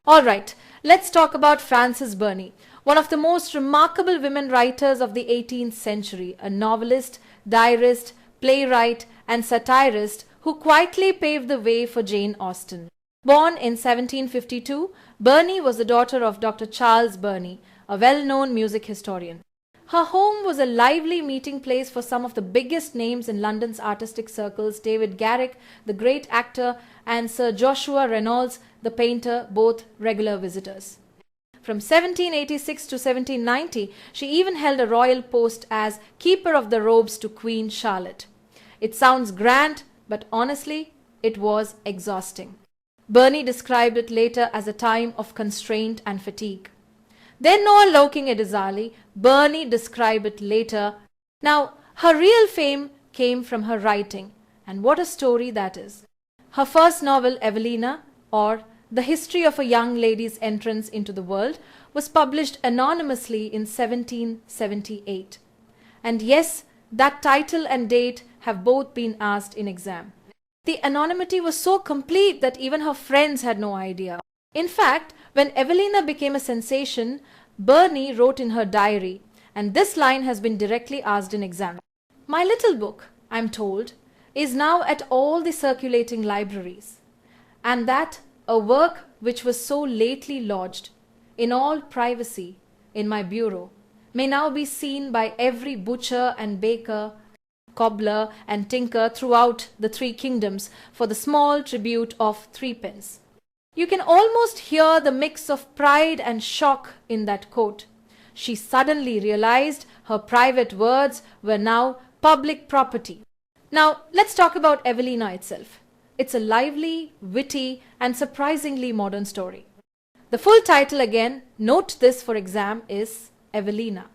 Alright, let's talk about Frances Burney, one of the most remarkable women writers of the 18th century, a novelist, diarist, playwright, and satirist who quietly paved the way for Jane Austen. Born in 1752, Burney was the daughter of Dr. Charles Burney, a well-known music historian. Her home was a lively meeting place for some of the biggest names in London's artistic circles: David Garrick, the great actor, and Sir Joshua Reynolds, the painter, both regular visitors. From 1786 to 1790, she even held a royal post as Keeper of the Robes to Queen Charlotte. It sounds grand, but honestly, it was exhausting. Burney described it later as a time of constraint and fatigue. Then Noah Looking Edizali, Burney described it later. Now, her real fame came from her writing, and what a story that is. Her first novel, Evelina, or The History of a Young Lady's Entrance into the World, was published anonymously in 1778. And yes, that title and date have both been asked in exam. The anonymity was so complete that even her friends had no idea. In fact, when Evelina became a sensation, Burney wrote in her diary, and this line has been directly asked in exam. My little book, I'm told, is now at all the circulating libraries, and that a work which was so lately lodged, in all privacy, in my bureau, may now be seen by every butcher and baker, cobbler and tinker throughout the three kingdoms for the small tribute of 3d. You can almost hear the mix of pride and shock in that quote. She suddenly realized her private words were now public property. Now, let's talk about Evelina itself. It's a lively, witty, and surprisingly modern story. The full title again, note this for exam, is Evelina,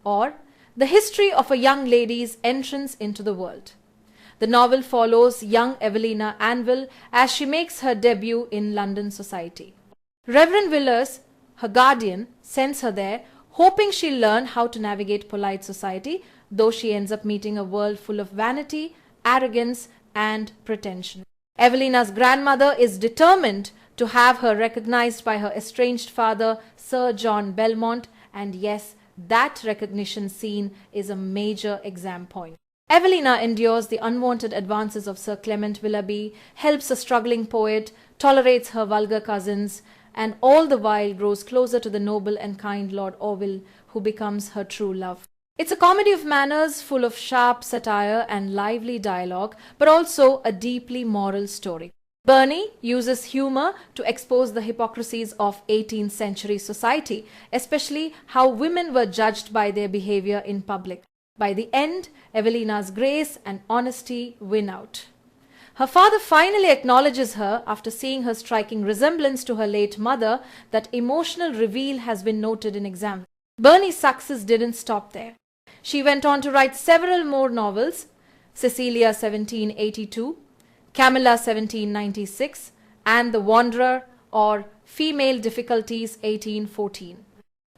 or The History of a Young Lady's Entrance into the World. The novel follows young Evelina Anville as she makes her debut in London society. Reverend Villiers, her guardian, sends her there, hoping she'll learn how to navigate polite society, though she ends up meeting a world full of vanity, arrogance, and pretension. Evelina's grandmother is determined to have her recognized by her estranged father, Sir John Belmont, and yes, that recognition scene is a major exam point. Evelina endures the unwanted advances of Sir Clement Willoughby, helps a struggling poet, tolerates her vulgar cousins, and all the while grows closer to the noble and kind Lord Orville, who becomes her true love. It's a comedy of manners full of sharp satire and lively dialogue, but also a deeply moral story. Burney uses humor to expose the hypocrisies of 18th century society, especially how women were judged by their behavior in public. By the end, Evelina's grace and honesty win out. Her father finally acknowledges her after seeing her striking resemblance to her late mother. That emotional reveal has been noted in exam. Burney's success didn't stop there. She went on to write several more novels: Cecilia 1782, Camilla 1796, and The Wanderer, or Female Difficulties 1814.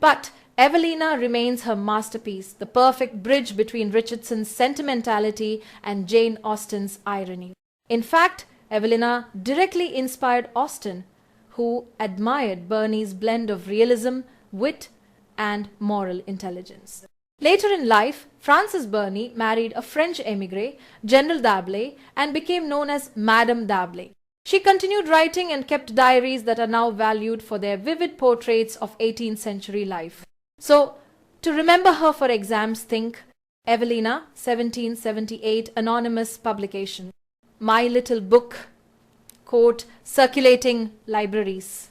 But Evelina remains her masterpiece, the perfect bridge between Richardson's sentimentality and Jane Austen's irony. In fact, Evelina directly inspired Austen, who admired Burney's blend of realism, wit, and moral intelligence. Later in life, Frances Burney married a French émigré, General D'Arblay, and became known as Madame D'Arblay. She continued writing and kept diaries that are now valued for their vivid portraits of 18th century life. So, to remember her for exams, think Evelina, 1778, anonymous publication. My little book, quote, circulating libraries.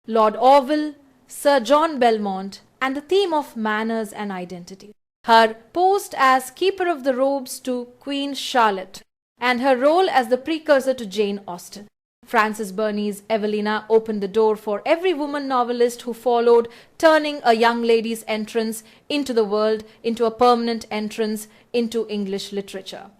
Lord Orville, Sir John Belmont, and the theme of manners and identity. Her post as Keeper of the Robes to Queen Charlotte, and her role as the precursor to Jane Austen. Frances Burney's Evelina opened the door for every woman novelist who followed, turning a young lady's entrance into the world into a permanent entrance into English literature.